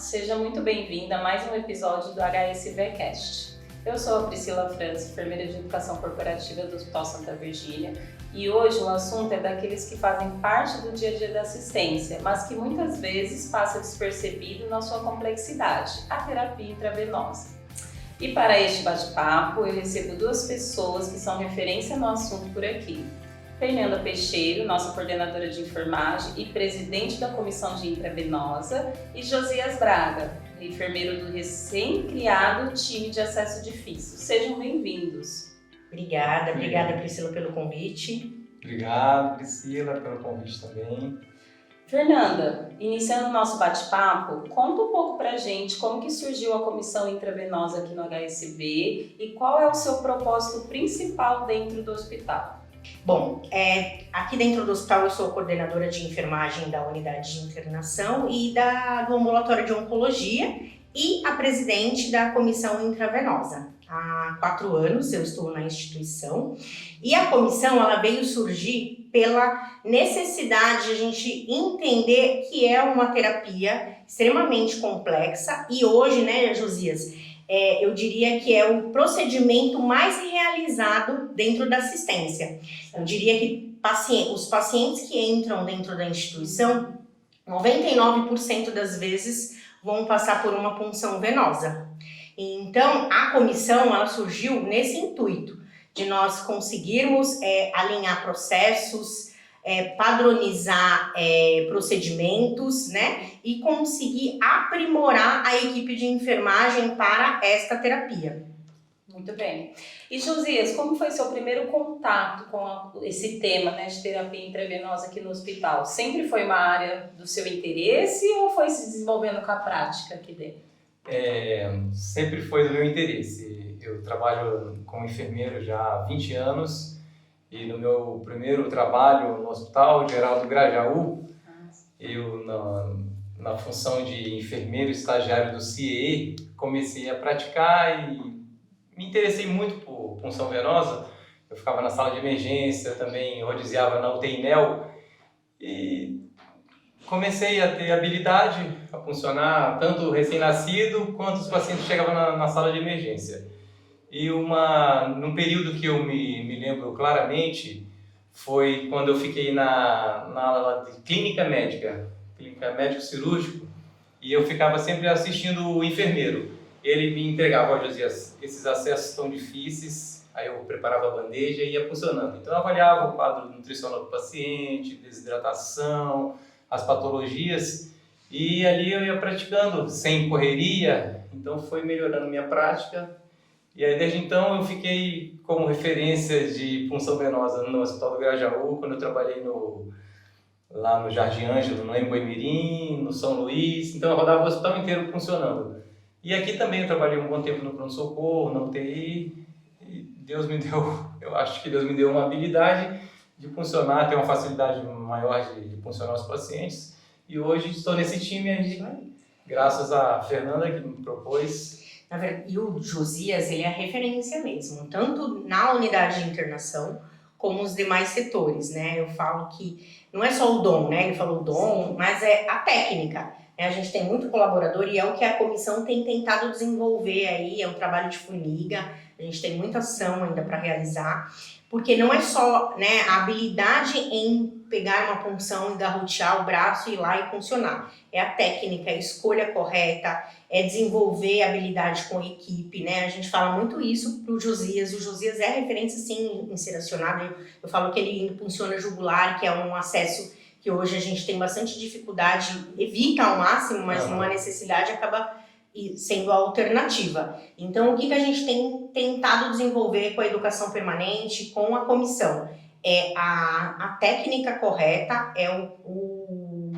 seja muito bem-vinda a mais um episódio do HSVcast. Eu sou a Priscila França, enfermeira de Educação Corporativa do Hospital Santa Virgínia, e hoje o assunto é daqueles que fazem parte do dia a dia da assistência, mas que muitas vezes passa despercebido na sua complexidade, a terapia intravenosa. E para este bate-papo, eu recebo duas pessoas que são referência no assunto por aqui. Fernanda Peixeiro, nossa coordenadora de enfermagem e presidente da Comissão de Intravenosa, e Josias Braga, enfermeiro do recém-criado time de acesso difícil. Sejam bem-vindos. Obrigada Priscila pelo convite. Obrigado, Priscila, pelo convite também. Fernanda, iniciando o nosso bate-papo, conta um pouco pra gente como que surgiu a Comissão Intravenosa aqui no HSV e qual é o seu propósito principal dentro do hospital. Bom, aqui dentro do hospital eu sou coordenadora de enfermagem da unidade de internação e do ambulatório de oncologia e a presidente da comissão intravenosa. Há 4 anos eu estou na instituição e a comissão ela veio surgir pela necessidade de a gente entender que é uma terapia extremamente complexa e hoje, né, Josias, eu diria que é o procedimento mais realizado dentro da assistência. Eu diria que os pacientes que entram dentro da instituição, 99% das vezes vão passar por uma punção venosa. Então, a comissão ela surgiu nesse intuito de nós conseguirmos alinhar processos, padronizar procedimentos, né, e conseguir aprimorar a equipe de enfermagem para esta terapia. Muito bem. E Josias, como foi seu primeiro contato com esse tema, né, de terapia intravenosa aqui no hospital? Sempre foi uma área do seu interesse ou foi se desenvolvendo com a prática aqui dentro? Sempre foi do meu interesse. Eu trabalho como enfermeiro já há 20 anos. E no meu primeiro trabalho no Hospital Geral do Grajaú, eu na função de enfermeiro estagiário do CIE, comecei a praticar e me interessei muito por punção venosa. Eu ficava na sala de emergência, também rodiziava na UTI-NEL e comecei a ter habilidade a funcionar tanto o recém-nascido quanto os pacientes que chegavam na sala de emergência. E num período que eu me lembro claramente foi quando eu fiquei na aula de clínica médico-cirúrgico, e eu ficava sempre assistindo o enfermeiro. Ele me entregava, ó, Josias, esses acessos tão difíceis, aí eu preparava a bandeja e ia funcionando. Então eu avaliava o quadro nutricional do paciente, desidratação, as patologias, e ali eu ia praticando sem correria, então foi melhorando minha prática. E aí, desde então, eu fiquei como referência de punção venosa no Hospital do Grajaú, quando eu trabalhei lá no Jardim Ângelo, no Embu-Mirim, no São Luís. Então, eu rodava o hospital inteiro funcionando. E aqui também eu trabalhei um bom tempo no pronto-socorro, na UTI. E eu acho que Deus me deu uma habilidade de funcionar, ter uma facilidade maior de funcionar os pacientes. E hoje estou nesse time aí, graças a Fernanda que me propôs. E o Josias, ele é a referência mesmo, tanto na unidade de internação como os demais setores, né? Eu falo que não é só o dom, né? Ele falou o dom, mas é a técnica. A gente tem muito colaborador e é o que a comissão tem tentado desenvolver aí, é um trabalho de formiga, a gente tem muita ação ainda para realizar, porque não é só, né, a habilidade em pegar uma punção e garrotear o braço e ir lá e funcionar. É a técnica, é a escolha correta, é desenvolver habilidade com a equipe, né? A gente fala muito isso pro Josias. O Josias é referência, sim, em ser acionado. Eu falo que ele funciona jugular, que é um acesso que hoje a gente tem bastante dificuldade, evita ao máximo, mas numa necessidade acaba sendo a alternativa. Então, o que a gente tem tentado desenvolver com a educação permanente, com a comissão? É a técnica correta,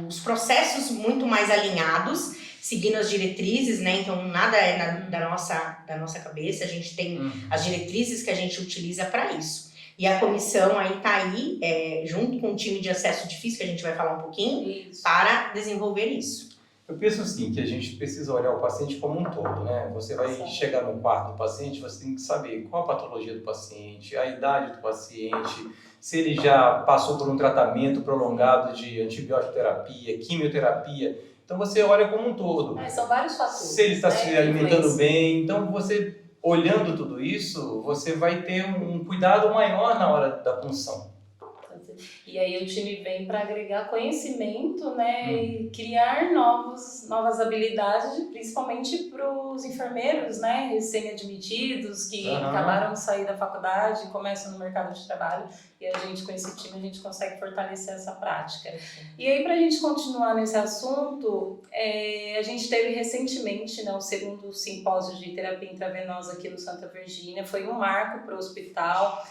os processos muito mais alinhados, seguindo as diretrizes, né? Então, nada é da nossa cabeça, a gente tem as diretrizes que a gente utiliza para isso. E a comissão aí está aí, junto com o time de acesso difícil, que a gente vai falar um pouquinho, para desenvolver isso. Eu penso assim, que a gente precisa olhar o paciente como um todo, né? Você vai chegar no quarto do paciente, você tem que saber qual a patologia do paciente, a idade do paciente, se ele já passou por um tratamento prolongado de antibiótico terapia, quimioterapia. Então você olha como um todo. São vários fatores. Se ele está se alimentando Influência. bem, então você, olhando tudo isso, você vai ter um cuidado maior na hora da punção. E aí o time vem para agregar conhecimento, né, e criar novas habilidades, principalmente para os enfermeiros, né, recém-admitidos, que acabaram de sair da faculdade e começam no mercado de trabalho. E a gente, com esse time, a gente consegue fortalecer essa prática. E aí, para a gente continuar nesse assunto, a gente teve recentemente, né, o segundo simpósio de terapia intravenosa aqui no Santa Virgínia. Foi um marco para o hospital.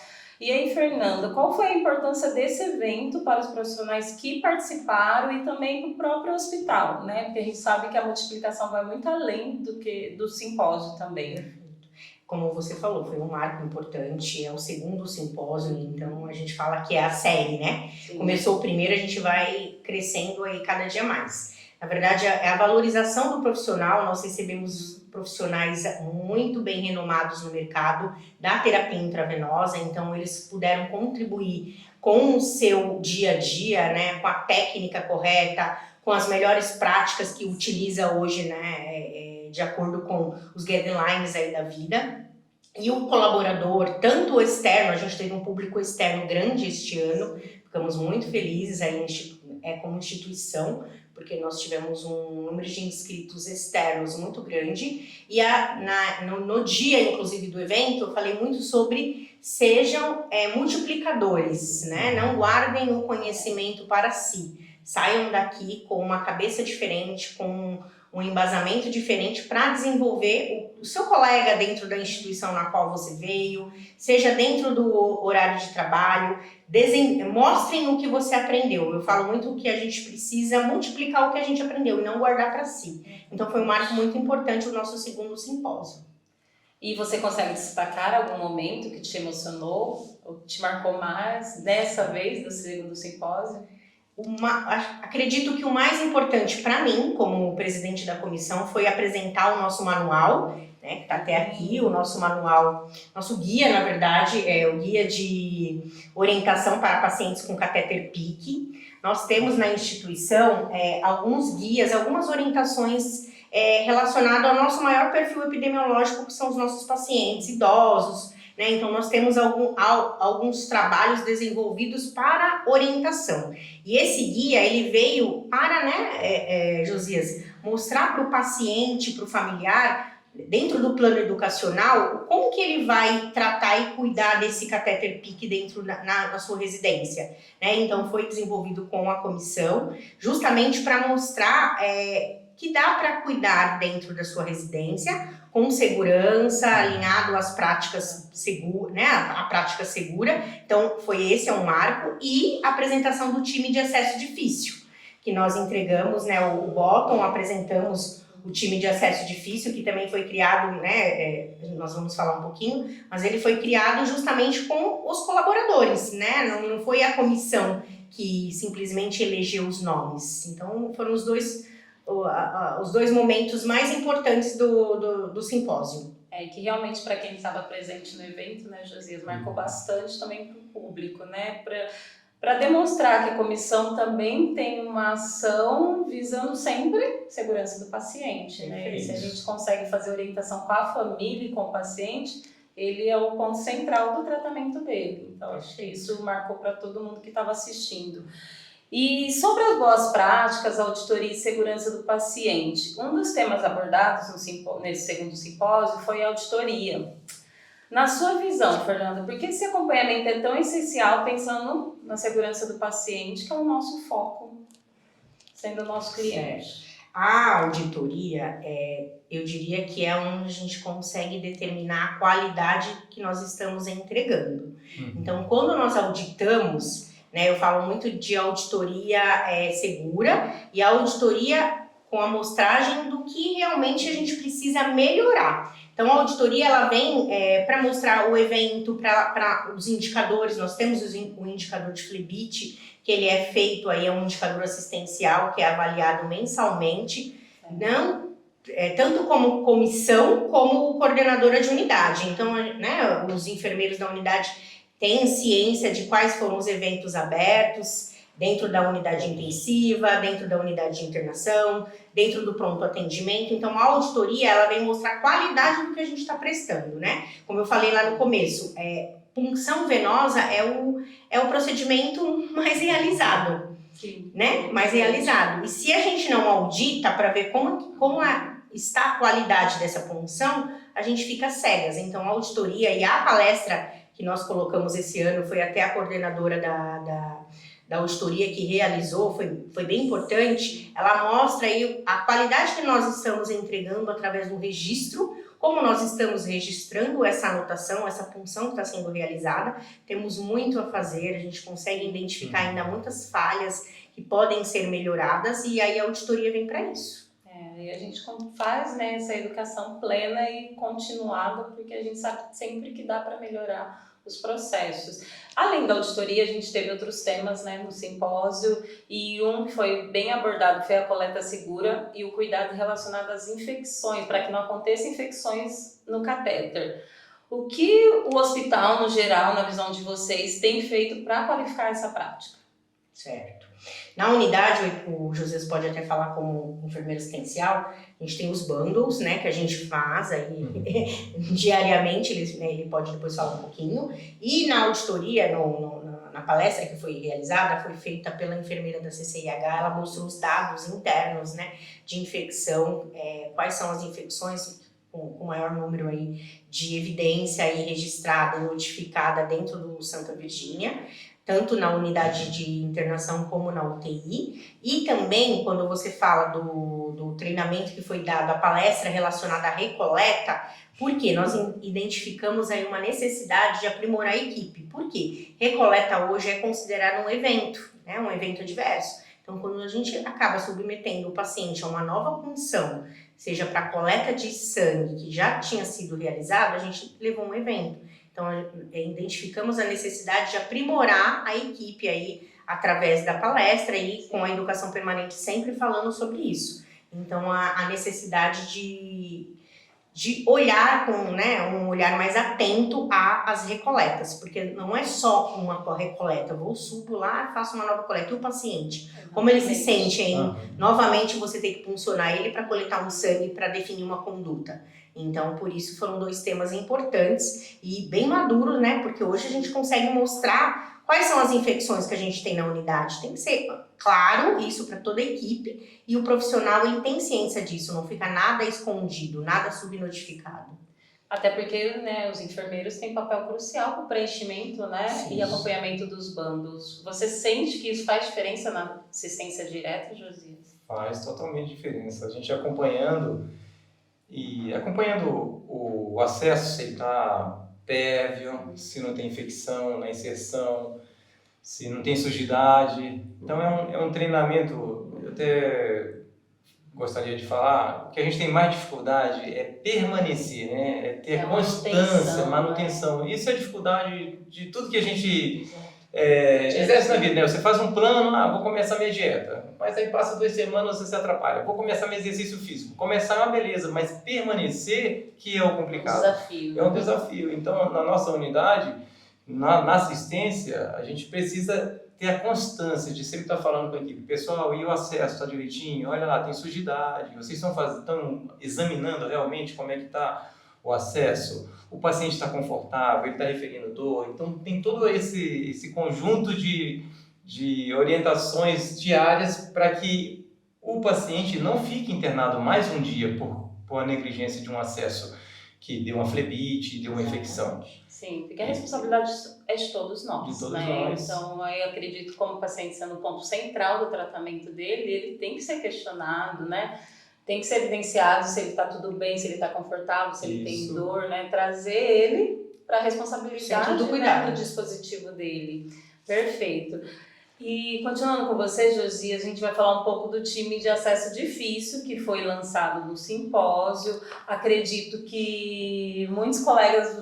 E aí, Fernanda, qual foi a importância desse evento para os profissionais que participaram e também para o próprio hospital, né? Porque a gente sabe que a multiplicação vai muito além do simpósio também. Como você falou, foi um marco importante, é o segundo simpósio, então a gente fala que é a série, né? Sim. Começou o primeiro, a gente vai crescendo aí cada dia mais. Na verdade, é a valorização do profissional. Nós recebemos profissionais muito bem renomados no mercado da terapia intravenosa, então eles puderam contribuir com o seu dia a dia, né, com a técnica correta, com as melhores práticas que utiliza hoje, né, de acordo com os guidelines aí da vida. E o colaborador, tanto o externo, a gente teve um público externo grande este ano, ficamos muito felizes aí como instituição, porque nós tivemos um número de inscritos externos muito grande. E no dia, inclusive, do evento, eu falei muito sobre sejam multiplicadores, né? Não guardem o conhecimento para si. Saiam daqui com uma cabeça diferente, com um embasamento diferente para desenvolver o seu colega dentro da instituição na qual você veio, seja dentro do horário de trabalho, mostrem o que você aprendeu. Eu falo muito que a gente precisa multiplicar o que a gente aprendeu e não guardar para si. Então foi um marco muito importante o nosso segundo simpósio. E você consegue destacar algum momento que te emocionou ou te marcou mais dessa vez do segundo simpósio? Acredito que o mais importante para mim, como presidente da comissão, foi apresentar o nosso manual, né, que está até aqui, o nosso manual, nosso guia, na verdade, é o guia de orientação para pacientes com catéter PICC. Nós temos na instituição alguns guias, algumas orientações relacionadas ao nosso maior perfil epidemiológico, que são os nossos pacientes idosos, né? Então, nós temos alguns trabalhos desenvolvidos para orientação. E esse guia, ele veio para, né, Josias, mostrar para o paciente, para o familiar, dentro do plano educacional, como que ele vai tratar e cuidar desse catéter PICC dentro na sua residência, né? Então, foi desenvolvido com a comissão, justamente para mostrar que dá para cuidar dentro da sua residência, com segurança, alinhado às práticas seguras, né, a prática segura. Então, esse é um marco. E a apresentação do time de acesso difícil, que nós entregamos, né, o bottom, apresentamos o time de acesso difícil, que também foi criado, né, nós vamos falar um pouquinho, mas ele foi criado justamente com os colaboradores, né, não foi a comissão que simplesmente elegeu os nomes. Então, foram os dois momentos mais importantes do simpósio. Que realmente, para quem estava presente no evento, né, Josias, marcou bastante também para o público, né, para demonstrar que a comissão também tem uma ação visando sempre segurança do paciente, né? E se a gente consegue fazer orientação com a família e com o paciente, ele é o ponto central do tratamento dele. Então, acho que isso marcou para todo mundo que estava assistindo. E sobre as boas práticas, auditoria e segurança do paciente, um dos temas abordados nesse segundo simpósio foi a auditoria. Na sua visão, Fernanda, por que esse acompanhamento é tão essencial pensando na segurança do paciente, que é o nosso foco, sendo o nosso cliente? A auditoria, eu diria que é onde a gente consegue determinar a qualidade que nós estamos entregando. Então, quando nós auditamos, né, eu falo muito de auditoria segura e a auditoria com a amostragem do que realmente a gente precisa melhorar. Então, a auditoria ela vem para mostrar o evento, para os indicadores. Nós temos o indicador de Flebit, que ele é feito, aí é um indicador assistencial que é avaliado mensalmente, tanto como comissão, como coordenadora de unidade. Então, né, os enfermeiros da unidade têm ciência de quais foram os eventos abertos, dentro da unidade intensiva, dentro da unidade de internação, dentro do pronto atendimento. Então, a auditoria, ela vem mostrar a qualidade do que a gente está prestando, né? Como eu falei lá no começo, punção venosa é o procedimento mais realizado, Sim. né? Mais realizado. E se a gente não audita para ver como está a qualidade dessa punção, a gente fica cegas. Então, a auditoria e a palestra que nós colocamos esse ano, foi até a coordenadora da auditoria que realizou, foi bem importante. Ela mostra aí a qualidade que nós estamos entregando através do registro, como nós estamos registrando essa anotação, essa punção que está sendo realizada. Temos muito a fazer, a gente consegue identificar ainda muitas falhas que podem ser melhoradas, e aí a auditoria vem para isso. E a gente faz, né, essa educação plena e continuada, porque a gente sabe sempre que dá para melhorar os processos. Além da auditoria, a gente teve outros temas, né, no simpósio, e um que foi bem abordado foi a coleta segura e o cuidado relacionado às infecções, para que não aconteçam infecções no catéter. O que o hospital, no geral, na visão de vocês, tem feito para qualificar essa prática? Certo. Na unidade, o José pode até falar como enfermeiro assistencial, a gente tem os bundles, né, que a gente faz aí diariamente, ele pode depois falar um pouquinho. E na auditoria, na palestra que foi realizada, foi feita pela enfermeira da CCIH, ela mostrou os dados internos, né, de infecção, quais são as infecções com maior número aí de evidência aí registrada e notificada dentro do Santa Virgínia, tanto na unidade de internação como na UTI. E também, quando você fala do treinamento que foi dado, a palestra relacionada à recoleta, porque nós identificamos aí uma necessidade de aprimorar a equipe. Por quê? Recoleta hoje é considerado um evento, né? Um evento adverso. Então, quando a gente acaba submetendo o paciente a uma nova punção, seja para coleta de sangue que já tinha sido realizado, a gente levou um evento. Então, identificamos a necessidade de aprimorar a equipe aí através da palestra e com a educação permanente sempre falando sobre isso. Então, a necessidade de olhar com, né, um olhar mais atento às recoletas, porque não é só uma recoleta, subo lá, faço uma nova coleta. E o paciente, como ele se sente aí, novamente você tem que puncionar ele para coletar um sangue para definir uma conduta. Então, por isso foram 2 temas importantes e bem maduros, né? Porque hoje a gente consegue mostrar quais são as infecções que a gente tem na unidade. Tem que ser claro isso para toda a equipe, e o profissional ele tem ciência disso, não fica nada escondido, nada subnotificado. Até porque, né, os enfermeiros têm papel crucial para o preenchimento, né, e acompanhamento dos bundles. Você sente que isso faz diferença na assistência direta, Josias? Faz totalmente diferença. A gente acompanhando o acesso, se ele está pérvio, se não tem infecção na inserção, se não tem sujidade. Então é um treinamento, eu até gostaria de falar, o que a gente tem mais dificuldade é permanecer, né? É ter constância, manutenção. Né? Isso é a dificuldade de tudo que a gente exerce na vida, né? Você faz um plano, vou começar minha dieta, mas aí passa 2 semanas, você se atrapalha. Vou começar meu exercício físico. Começar é uma beleza, mas permanecer que é o complicado. Desafio. É um desafio. Então, na nossa unidade, na assistência, a gente precisa ter a constância de sempre estar falando com a equipe. Pessoal, e o acesso está direitinho? Olha lá, tem sujidade. Vocês estão examinando realmente como é que está o acesso? O paciente está confortável, ele está referindo dor. Então, tem todo esse conjunto de orientações diárias para que o paciente não fique internado mais um dia por a negligência de um acesso que deu uma flebite, deu uma infecção. Sim, porque a responsabilidade é de todos nós. De todos né? nós. Então, eu acredito que como o paciente sendo o ponto central do tratamento dele, ele tem que ser questionado, né? Tem que ser evidenciado se ele está tudo bem, se ele está confortável, se ele tem dor, né? Trazer ele para a responsabilidade, né, do dispositivo dele. Perfeito. E continuando com você, Josias, a gente vai falar um pouco do time de acesso difícil que foi lançado no simpósio. Acredito que muitos colegas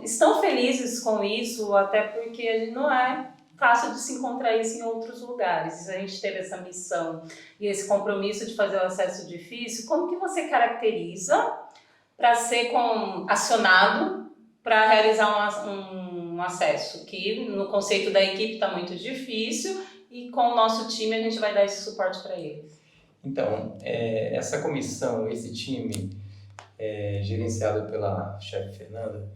estão felizes com isso, até porque não é fácil de se encontrar isso em outros lugares. A gente teve essa missão e esse compromisso de fazer o acesso difícil. Como que você caracteriza para ser acionado para realizar um acesso que no conceito da equipe está muito difícil e com o nosso time a gente vai dar esse suporte para eles. Então, essa comissão, esse time gerenciado pela chefe Fernanda,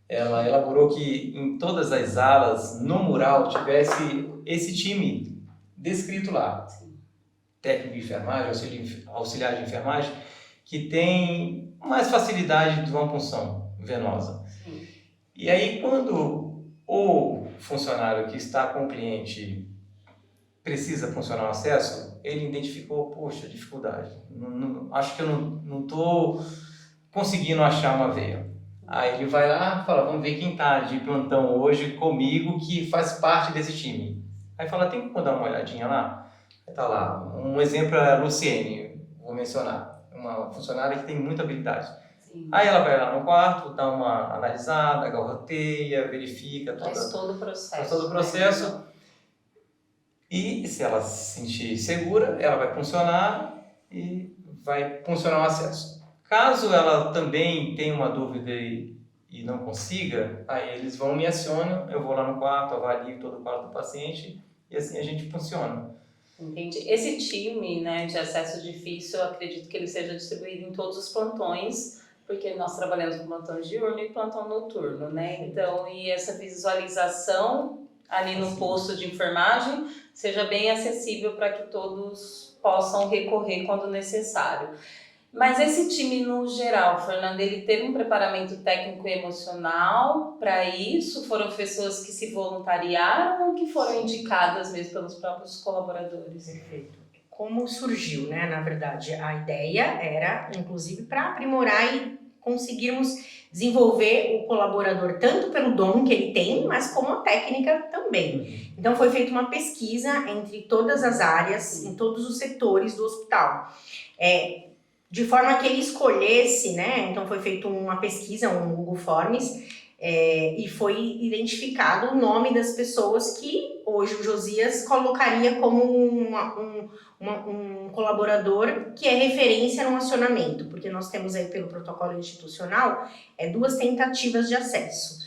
ela elaborou que em todas as alas, no mural, tivesse esse time descrito lá. Sim. Técnico de enfermagem, auxiliar de enfermagem, que tem mais facilidade de uma punção venosa. Sim. E aí, quando o funcionário que está com o cliente precisa funcionar o acesso, ele identificou, poxa, dificuldade. Acho que eu não estou conseguindo achar uma veia. Aí ele vai lá e fala, vamos ver quem está de plantão hoje comigo que faz parte desse time. Aí fala, tem como dar uma olhadinha lá? Aí tá lá, um exemplo é a Luciene, vou mencionar, uma funcionária que tem muita habilidade. Sim. Aí ela vai lá no quarto, dá uma analisada, garroteia, verifica Faz todo o processo. Faz todo o processo. E se ela se sentir segura, ela vai funcionar e vai funcionar o acesso. Caso ela também tenha uma dúvida e não consiga, aí eles vão me acionam, eu vou lá no quarto, avalio todo o quadro do paciente e assim a gente funciona. Entendi. Esse time, né, de acesso difícil, eu acredito que ele seja distribuído em todos os plantões, porque nós trabalhamos com plantão diurno e plantão noturno, né? Então, e essa visualização ali no posto de enfermagem seja bem acessível para que todos possam recorrer quando necessário. Mas esse time no geral, Fernanda, ele teve um preparamento técnico e emocional para isso? Foram pessoas que se voluntariaram ou que foram indicadas mesmo pelos próprios colaboradores? Perfeito. Como surgiu, né? Na verdade, a ideia era, inclusive, para aprimorar e conseguirmos desenvolver o colaborador tanto pelo dom que ele tem, mas como a técnica também. Então, foi feita uma pesquisa entre todas as áreas, em todos os setores do hospital. De forma que ele escolhesse, né? Então foi feita uma pesquisa, um Google Forms, e foi identificado o nome das pessoas que hoje o Josias colocaria como um colaborador que é referência no acionamento, porque nós temos aí pelo protocolo institucional 2 tentativas de acesso.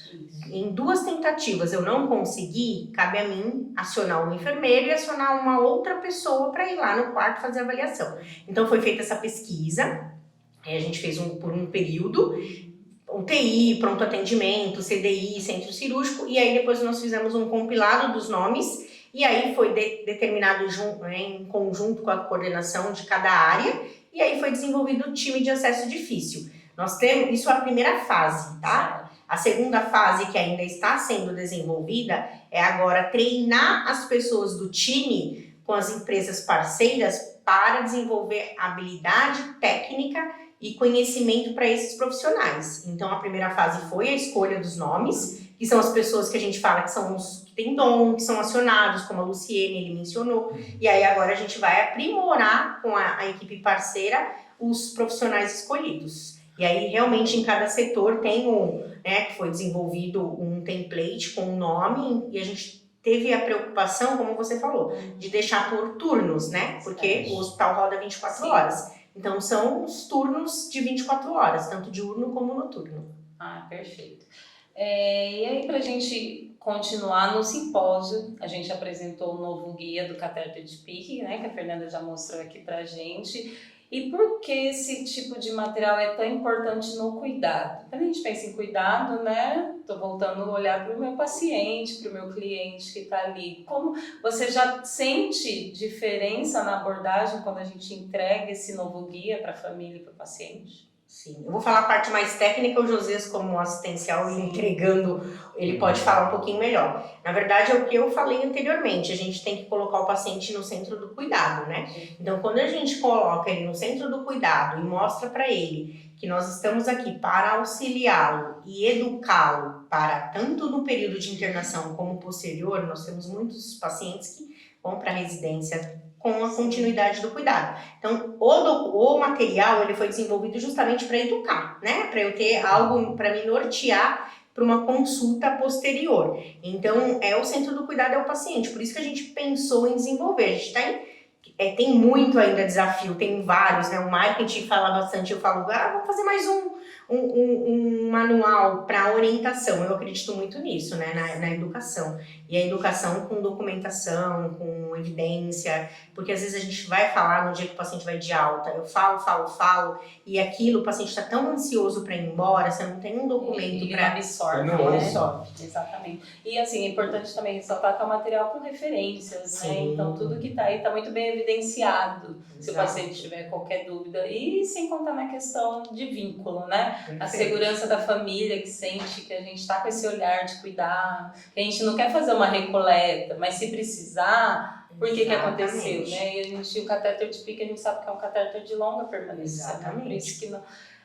Em 2 tentativas eu não consegui, cabe a mim acionar um enfermeiro e acionar uma outra pessoa para ir lá no quarto fazer a avaliação. Então foi feita essa pesquisa, a gente fez por um período, UTI, pronto atendimento, CDI, centro cirúrgico, e aí depois nós fizemos um compilado dos nomes, e aí foi determinado em conjunto com a coordenação de cada área, e aí foi desenvolvido o time de acesso difícil. Nós temos, isso é a primeira fase, tá? A segunda fase, que ainda está sendo desenvolvida, é agora treinar as pessoas do time com as empresas parceiras para desenvolver habilidade técnica e conhecimento para esses profissionais. Então, a primeira fase foi a escolha dos nomes, que são as pessoas que a gente fala que são os que têm dom, que são acionados, como a Luciene, ele mencionou. E aí agora a gente vai aprimorar com a equipe parceira os profissionais escolhidos. E aí, realmente, em cada setor tem que foi desenvolvido um template com um nome, e a gente teve a preocupação, como você falou, de deixar por turnos, né? Porque o hospital roda 24 horas. Então, são os turnos de 24 horas, tanto diurno como noturno. Ah, perfeito. E aí, para a gente continuar no simpósio, a gente apresentou o novo guia do catéter de PIC, né? Que a Fernanda já mostrou aqui pra gente. E por que esse tipo de material é tão importante no cuidado? Quando a gente pensa em cuidado, né? Estou voltando a olhar para o meu paciente, para o meu cliente que está ali. Como você já sente diferença na abordagem quando a gente entrega esse novo guia para a família e para o paciente? Sim, eu vou falar a parte mais técnica, o Josias como assistencial entregando, ele pode falar um pouquinho melhor. Na verdade é o que eu falei anteriormente, a gente tem que colocar o paciente no centro do cuidado, né? Então quando a gente coloca ele no centro do cuidado e mostra para ele que nós estamos aqui para auxiliá-lo e educá-lo para tanto no período de internação como posterior, nós temos muitos pacientes que vão para a residência com a continuidade do cuidado. Então, o material ele foi desenvolvido justamente para educar, né? Para eu ter algo para me nortear para uma consulta posterior. Então, o centro do cuidado é o paciente. Por isso que a gente pensou em desenvolver. A gente tem muito ainda desafio, tem vários, né? O marketing fala bastante, eu falo, vamos fazer mais um manual para orientação. Eu acredito muito nisso, né, na educação. E a educação com documentação, com evidência, porque às vezes a gente vai falar no dia que o paciente vai de alta, eu falo, e aquilo, o paciente está tão ansioso para ir embora, você não tem um documento Ele para... absorve, Não né? absorve. Exatamente. E assim, é importante também ressaltar que é um material com referências, né? Sim. Então tudo que está aí está muito bem evidenciado, se o Exato. paciente tiver qualquer dúvida. E sem contar na questão de vínculo, né? A Perfeito. segurança da família que sente que a gente está com esse olhar de cuidar, que a gente não quer fazer uma recoleta, mas se precisar, por que aconteceu, né? E a gente, o catéter de PICC, a gente sabe que é um catéter de longa permanência, né? Exatamente. Por isso que não,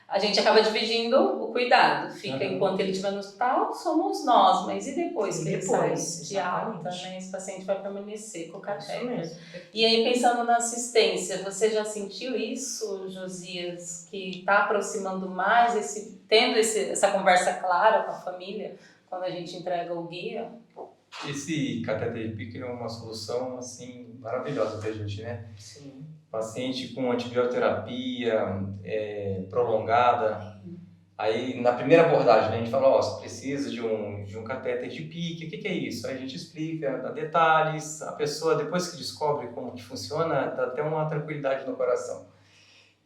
a gente acaba dividindo o cuidado. Fica enquanto ele estiver no hospital, somos nós, mas e depois que ele sai de alta, né? Esse paciente vai permanecer com o catéter. E aí, pensando na assistência, você já sentiu isso, Josias, que está aproximando mais, tendo essa conversa clara com a família, quando a gente entrega o guia? Esse catéter de PICC é uma solução assim maravilhosa pra gente, né? Sim. Paciente com antibioterapia prolongada. Aí, na primeira abordagem, né, a gente fala, você precisa de um catéter de PICC, o que é isso? Aí a gente explica, dá detalhes, a pessoa, depois que descobre como que funciona, dá até uma tranquilidade no coração.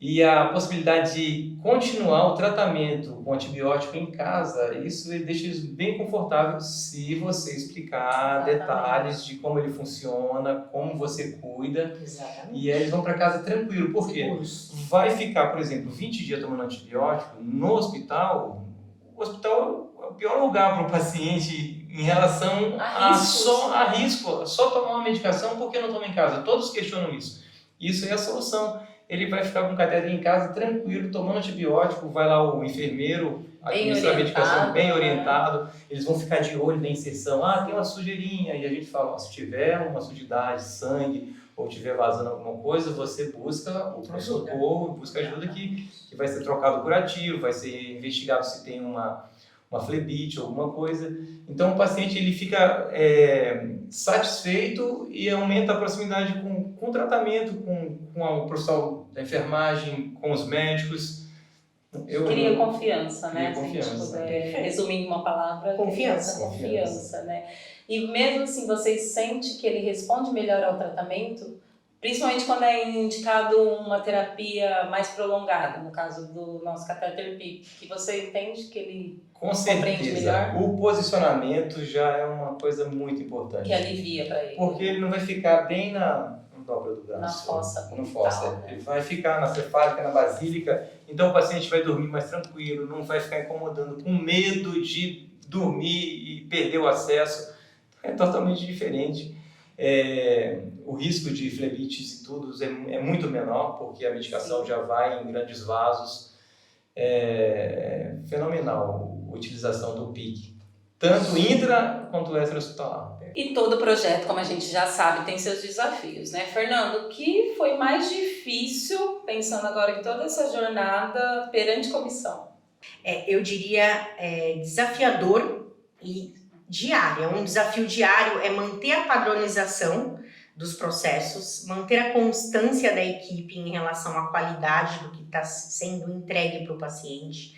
E a possibilidade de continuar o tratamento com antibiótico em casa, isso deixa eles bem confortáveis se você explicar detalhes de como ele funciona, como você cuida. Exatamente. E aí eles vão para casa tranquilo, porque vai ficar, por exemplo, 20 dias tomando antibiótico no hospital. O hospital é o pior lugar para o paciente em relação a risco, só tomar uma medicação porque não toma em casa. Todos questionam isso. Isso é a solução. Ele vai ficar com o catéter em casa tranquilo, tomando antibiótico, vai lá o enfermeiro administrar a medicação bem orientado, eles vão ficar de olho na inserção, tem uma sujeirinha, e a gente fala, se tiver uma sujidade, sangue, ou tiver vazando alguma coisa, você busca o pronto-socorro, busca ajuda que vai ser trocado o curativo, vai ser investigado se tem uma flebite, alguma coisa. Então o paciente ele fica satisfeito e aumenta a proximidade com o tratamento, com o profissional da enfermagem, com os médicos. Cria confiança, né? Confiança. Se a gente puder resumir em uma palavra, confiança, né? E mesmo assim, vocês sentem que ele responde melhor ao tratamento? Principalmente quando é indicado uma terapia mais prolongada, no caso do nosso catéter PICC, que você entende que ele compreende melhor? O posicionamento já é uma coisa muito importante. Que alivia para ele. Porque ele não vai ficar bem na dobra do braço. Na fossa. No fossa. Né? Ele vai ficar na cefálica, na basílica. Então o paciente vai dormir mais tranquilo, não vai ficar incomodando, com medo de dormir e perder o acesso. É totalmente diferente. O risco de flebites e tudo é muito menor, porque a medicação já vai em grandes vasos. É fenomenal a utilização do PICC, tanto intra quanto extra-hospitalar. E todo projeto, como a gente já sabe, tem seus desafios, né? Fernando, o que foi mais difícil, pensando agora em toda essa jornada perante comissão? Eu diria desafiador e diário. Um desafio diário é manter a padronização dos processos, manter a constância da equipe em relação à qualidade do que está sendo entregue para o paciente.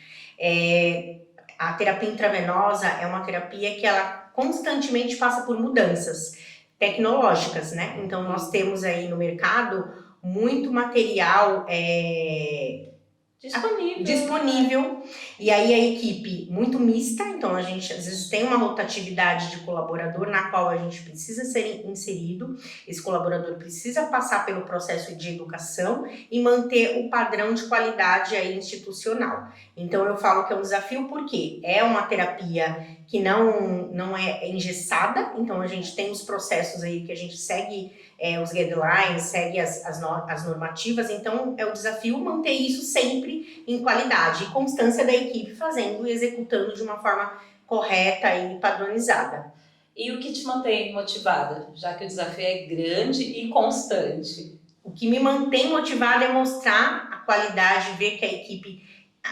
A terapia intravenosa é uma terapia que ela constantemente passa por mudanças tecnológicas, né? Então nós temos aí no mercado muito material disponível, e aí a equipe muito mista, então a gente às vezes tem uma rotatividade de colaborador na qual a gente precisa ser inserido, esse colaborador precisa passar pelo processo de educação e manter o padrão de qualidade aí institucional. Então eu falo que é um desafio porque é uma terapia que não é engessada, então a gente tem os processos aí que a gente segue os guidelines, segue as normativas, então é o desafio manter isso sempre em qualidade e constância da equipe fazendo e executando de uma forma correta e padronizada. E o que te mantém motivada, já que o desafio é grande e constante? O que me mantém motivada é mostrar a qualidade, ver que a equipe,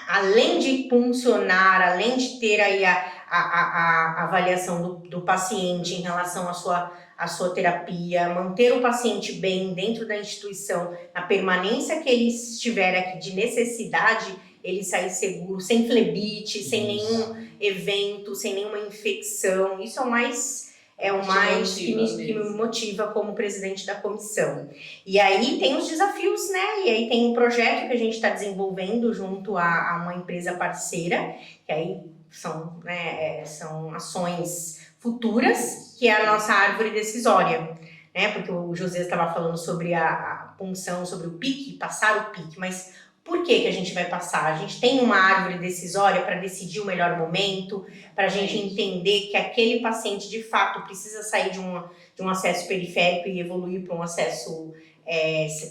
além de funcionar, além de ter aí a avaliação do paciente em relação à sua terapia, manter o paciente bem dentro da instituição, na permanência que ele estiver aqui de necessidade, ele sair seguro, sem flebite, sem nenhum evento, sem nenhuma infecção. Isso é o mais que me motiva como presidente da comissão. E aí tem os desafios, né? E aí tem um projeto que a gente está desenvolvendo junto a uma empresa parceira, que aí são ações futuras, que é a nossa árvore decisória, né? Porque o José estava falando sobre a punção, sobre o pique, passar o pique, mas por que a gente vai passar? A gente tem uma árvore decisória para decidir o melhor momento, para a gente entender que aquele paciente de fato precisa sair de um acesso periférico e evoluir para um acesso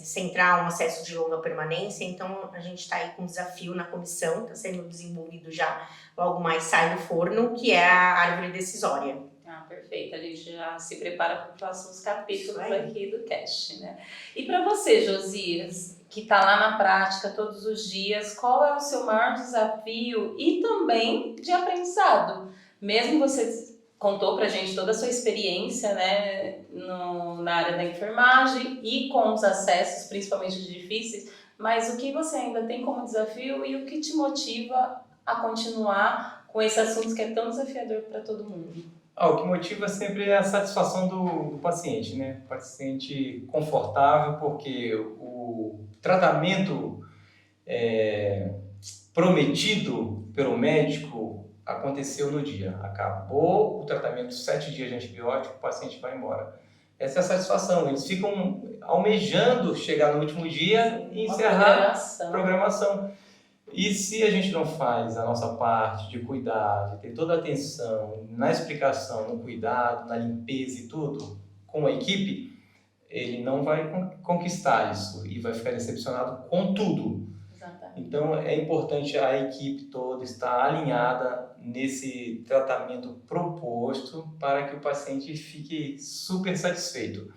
central, um acesso de longa permanência. Então a gente está aí com um desafio na comissão, está sendo desenvolvido já, logo mais sai do forno, que é a árvore decisória. Ah, perfeito. A gente já se prepara para os próximos capítulos aqui do cast, né? E para você, Josias, que está lá na prática todos os dias, qual é o seu maior desafio e também de aprendizado? Mesmo você contou pra gente toda a sua experiência, né, na área da enfermagem e com os acessos, principalmente difíceis, mas o que você ainda tem como desafio e o que te motiva a continuar com esse assunto que é tão desafiador para todo mundo? O que motiva sempre é a satisfação do paciente, né? O paciente confortável, porque o tratamento prometido pelo médico aconteceu no dia. Acabou o tratamento, 7 dias de antibiótico, o paciente vai embora. Essa é a satisfação. Eles ficam almejando chegar no último dia e encerrar a programação. E se a gente não faz a nossa parte de cuidar, de ter toda a atenção na explicação, no cuidado, na limpeza e tudo, com a equipe, ele não vai conquistar isso e vai ficar decepcionado com tudo. Exatamente. Então é importante a equipe toda estar alinhada nesse tratamento proposto para que o paciente fique super satisfeito.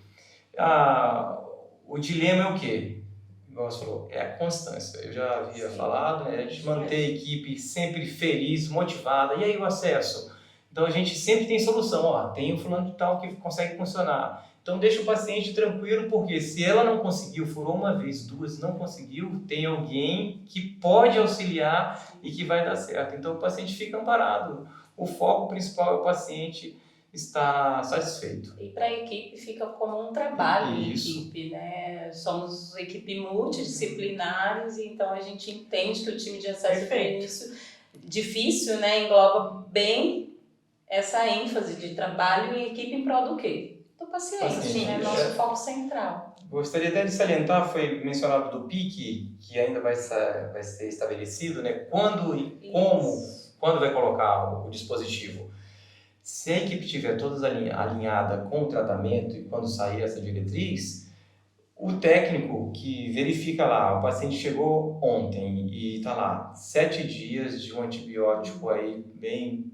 O dilema é o quê? Igual você falou, é a constância. Eu já havia falado, né? A gente manter a equipe sempre feliz, motivada. E aí o acesso? Então a gente sempre tem solução. Tem o fulano de tal que consegue funcionar. Então deixa o paciente tranquilo, porque se ela não conseguiu, furou uma vez, 2, não conseguiu, tem alguém que pode auxiliar e que vai dar certo. Então o paciente fica amparado. O foco principal é o paciente estar satisfeito. E para a equipe fica como um trabalho em equipe, né? Somos equipe multidisciplinares, então a gente entende que o time de acesso difícil, né? Engloba bem essa ênfase de trabalho em equipe em prol do quê? Do paciente, né? Nosso foco central. Gostaria até de salientar, foi mencionado do PIC, que ainda vai ser estabelecido, né? Quando e quando vai colocar o dispositivo. Se a equipe estiver toda alinhada com o tratamento e quando sair essa diretriz, o técnico que verifica lá, o paciente chegou ontem e está lá, 7 dias de um antibiótico aí bem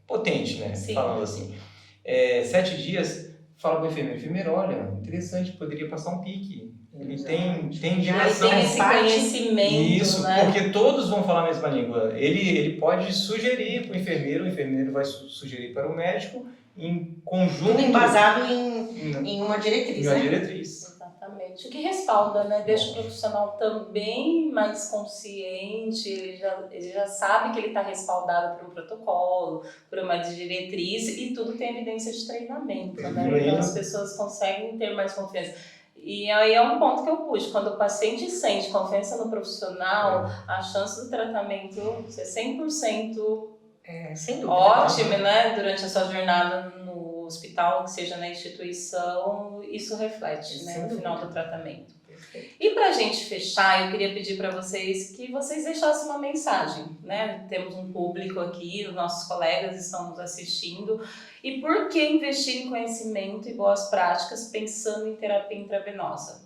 potente, né? Sim. Falando assim. 7 dias, fala para o enfermeiro, olha, interessante, poderia passar um pique. Ele tem direção. Tem esse conhecimento, isso, né? Porque todos vão falar a mesma língua. Ele pode sugerir para o enfermeiro vai sugerir para o médico, em conjunto. Tudo embasado em uma diretriz. Exatamente. O que respalda, né? Deixa o profissional também mais consciente, ele já sabe que ele está respaldado por um protocolo, por uma diretriz, e tudo tem evidência de treinamento, né? Então as pessoas conseguem ter mais confiança. E aí é um ponto que eu puxo, quando o paciente sente confiança no profissional, a chance do tratamento ser 100% ótima, né? Durante a sua jornada no hospital, que seja na instituição, isso reflete, né, no final do tratamento. E para a gente fechar, eu queria pedir para vocês que vocês deixassem uma mensagem, né? Temos um público aqui, os nossos colegas estão nos assistindo. E por que investir em conhecimento e boas práticas pensando em terapia intravenosa?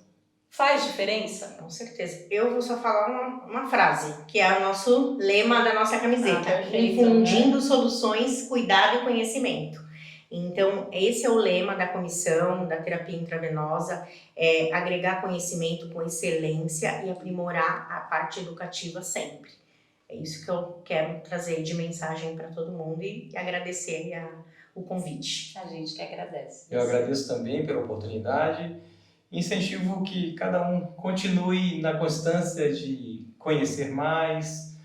Faz diferença? Com certeza. Eu vou só falar uma frase, que é o nosso lema da nossa camiseta. Perfeito, infundindo soluções, cuidado e conhecimento. Então, esse é o lema da comissão da terapia intravenosa, agregar conhecimento com excelência e aprimorar a parte educativa sempre. É isso que eu quero trazer de mensagem para todo mundo e agradecer o convite. A gente que agradece. Eu agradeço também pela oportunidade. Incentivo que cada um continue na constância de conhecer mais,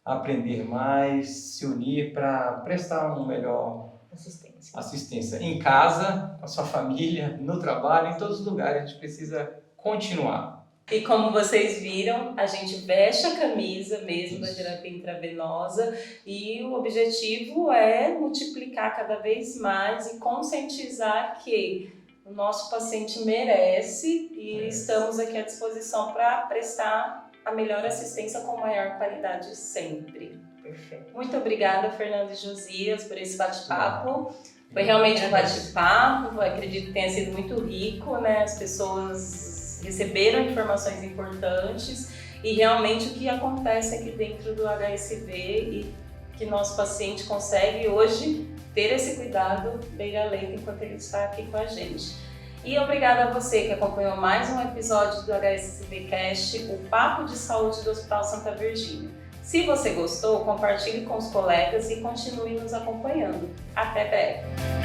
aprender mais, se unir para prestar uma melhor assistência em casa, com a sua família, no trabalho, em todos os lugares. A gente precisa continuar. E como vocês viram, a gente veste a camisa mesmo da terapia intravenosa e o objetivo é multiplicar cada vez mais e conscientizar que o nosso paciente merece e estamos aqui à disposição para prestar a melhor assistência com maior qualidade sempre. Perfeito. Muito obrigada, Fernando e Josias, por esse bate-papo. Foi realmente um bate-papo, acredito que tenha sido muito rico, né? As pessoas receberam informações importantes e realmente o que acontece aqui dentro do HSV e que nosso paciente consegue hoje ter esse cuidado beira-leito enquanto ele está aqui com a gente. E obrigada a você que acompanhou mais um episódio do HSVcast, o Papo de Saúde do Hospital Santa Virgínia. Se você gostou, compartilhe com os colegas e continue nos acompanhando. Até breve!